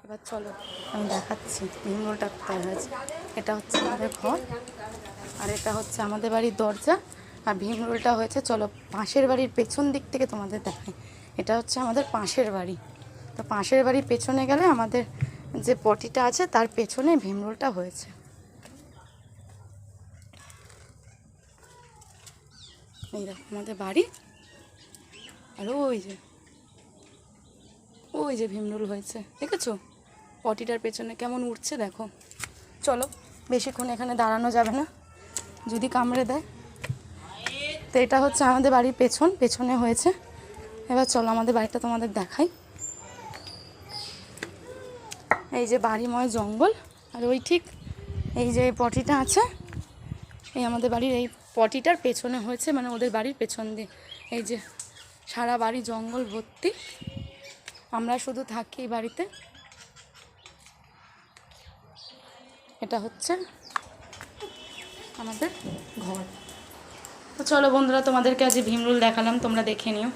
এবার চলো আমি দেখাচ্ছি ভীমরুলটা কোথায় হয়েছে। এটা হচ্ছে আমাদের ঘর, আর এটা হচ্ছে আমাদের বাড়ির দরজা। আর ভীমরুলটা হয়েছে, চলো পাশের বাড়ির পেছন দিক থেকে তোমাদের দেখাই। এটা হচ্ছে আমাদের পাশের বাড়ি। তো পাশের বাড়ির পেছনে গেলে আমাদের যে পটিটা আছে তার পেছনে ভীমরুলটা হয়েছে। এই দেখো আমাদের বাড়ি, আর ওই যে ভীমরুল হয়েছে, দেখেছো পটিটার পেছনে কেমন উঠছে দেখো। চলো বেশিক্ষণ এখানে দাঁড়ানো যাবে না, যদি কামড়ে দেয়। তো এটা হচ্ছে আমাদের বাড়ির পেছনে হয়েছে। এবার চলো আমাদের বাড়িটা তোমাদের দেখাই। এই যে বাড়িময় জঙ্গল, আর ওই ঠিক এই যে পটিটা আছে, এই আমাদের বাড়ির এই পটিটার পেছনে হয়েছে, মানে ওদের বাড়ির পেছন দিয়ে। এই যে সারা বাড়ি জঙ্গল ভর্তি, আমরা শুধু থাকি এই বাড়িতে। এটা হচ্ছে আমাদের ঘর। তো চলো বন্ধুরা, তোমাদেরকে আজ ভীমরুল দেখালাম, তোমরা দেখে নিও।